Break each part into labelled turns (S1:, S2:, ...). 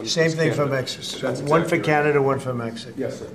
S1: Same thing for Mexico. One for Canada, one for Mexico.
S2: Yes, sir.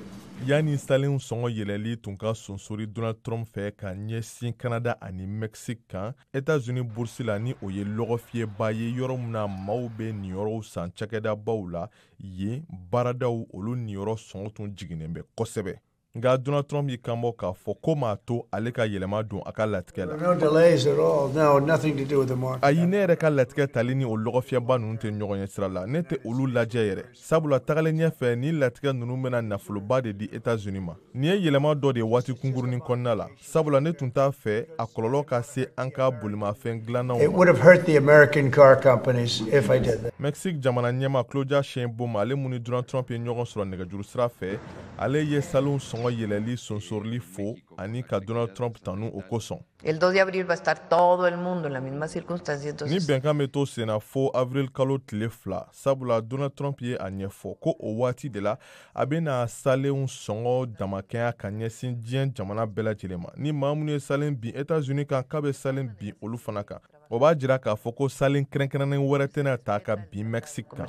S3: Yani salen sɔngɔ yɛlɛli tun ka sonsori Donald Trump fɛ ka ɲɛsin Canada ani Mɛxique kan États-Unis bourse la ni o ye lɔgɔfiyɛba ye yɔrɔ min na maaw bɛ nin yɔrɔw san cakɛdabaw la yen baaradaw olu nin yɔrɔ sɔngɔ tun jiginnen bɛ kosɛbɛ. Nka Donald Trump y'i kanbɔ k'a fɔ ko m'a to ale ka yɛlɛma don a ka latigɛ la.
S1: No delays at all. No, nothing to do with the market.
S3: Ayi ne yɛrɛ ka latigɛ tali ni o lɔgɔfiyɛba ninnu tɛ ɲɔgɔn ye sira la. Ne tɛ olu lajɛ yɛrɛ. Sabula tagalen ɲɛfɛ ni latigɛ ninnu bɛna nafoloba de di États-Unis ma. Nin ye yɛlɛma dɔ de waati kunkurunin kɔnɔna la. Sabula ne tun t'a fɛ a kɔlɔlɔ ka se an ka bolimafɛn dilannaw ma.
S1: It would have hurt the American car companies if I did that.
S3: Mexique jamana ɲɛma Claudia Sheinbaum ale mun ni Donald Trump ye ɲɔgɔn sɔrɔ nɛgɛjuru sira fɛ ale ye salon sɔngɔ yɛlɛli sonsorili fo ani ka Donald Trump tanu o kosɔn.
S4: El 2 de abril va a estar todo el mundo en la misma circunstancia.
S3: Ni bɛnkan bɛ to senna fo avril kalo tile 2 sabula Donald Trump ye a ɲɛfɔ ko o waati de la a bɛna salenw sɔngɔ damakɛnya ka ɲɛsin diɲɛ jamana bɛɛ lajɛlen ma. Ni maa minnu ye salen bin États-Unis kan k'a bɛ salen bin olu fana kan. O b'a jira k'a fɔ ko salen kɛrɛnkɛrɛnnen wɛrɛ tɛna ta ka bin Mɛxique kan.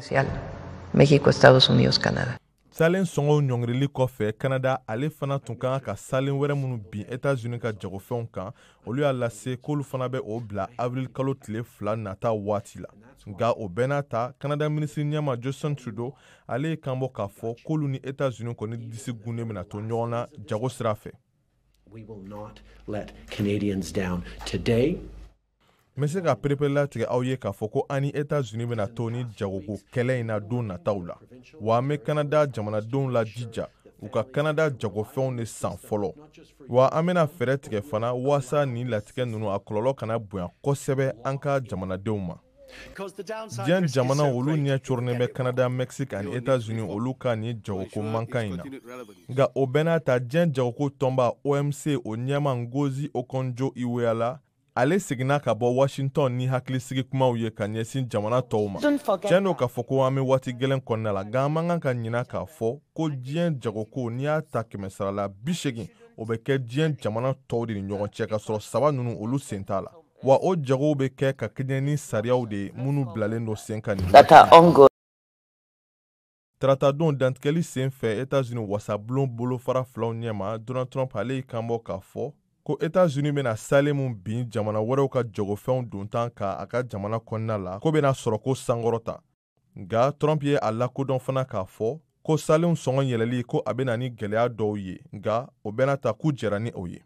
S4: México, Estados Unidos, Canadá.
S3: Salen sɔngɔw ɲɔngirili kɔfɛ Canada ale fana tun kan ka salen wɛrɛ minnu bin États-Unis ka jagofɛnw kan olu y'a lase k'olu fana bɛ o bila avril kalo tile 2 nata waati la. Nka o bɛɛ n'a ta Canada minisiri ɲɛma Justin Trudeau ale ye kanbɔ k'a fɔ k'olu ni États-Unis kɔni disi gunnen bɛna to ɲɔgɔn na jago sira fɛ.
S2: We will not let Canadians down today.
S3: N bɛ se ka perepere latigɛ aw ye k'a fɔ ko an ni États-Unis bɛna to ni jagoko kɛlɛ in na don nataw la. Wa an bɛ Canada jamanadenw lajija u ka Canada jagofɛnw de san fɔlɔ. Wa an bɛna fɛɛrɛ tigɛ fana waasa nin latigɛ ninnu a kɔlɔlɔ kana bonya kosɛbɛ an ka jamanadenw ma. Diɲɛ jamana olu ɲɛ coronnen bɛ Canada, Mexique ani États-Unis olu ka nin jagoko mankan in na. Nka o bɛɛ n'a ta diɲɛ jagoko tɔnba OMC o ɲɛma Ngozi Okonjo-Iweala ale seginna ka bɔ Washington ni hakilisigi kumaw ye ka ɲɛsin jamana tɔw ma. Tiɲɛ don k'a fɔ ko an bɛ waati gɛlɛn kɔnɔna la nka an man kan ka ɲina k'a fɔ ko diɲɛ jagoko n'i y'a ta 100 la 80 o bɛ kɛ diɲɛ jamana tɔw de ni ɲɔgɔn cɛ ka sɔrɔ 3 ninnu olu sen t'a la. Wa o jagow bɛ kɛ ka kɛɲɛ ni sariyaw de ye minnu bilalen don sen kan nin. Taratadenw dantigɛli sen fɛ États-Unis wasabulon bolofara filaw ɲɛma Donald Trump ale y'i kanbɔ k'a fɔ ko États-Unis bɛna salen mun bin jamana wɛrɛw ka jagofɛnw don tan ka a ka jamana kɔnɔna la ko bɛna sɔrɔ ko sankɔrɔta. Nka Trump ye a lakodɔn fana k'a fɔ ko salenw sɔngɔ yɛlɛli ko a bɛna ni gɛlɛya dɔw ye nka o bɛna ta k'u jɛra ni o ye.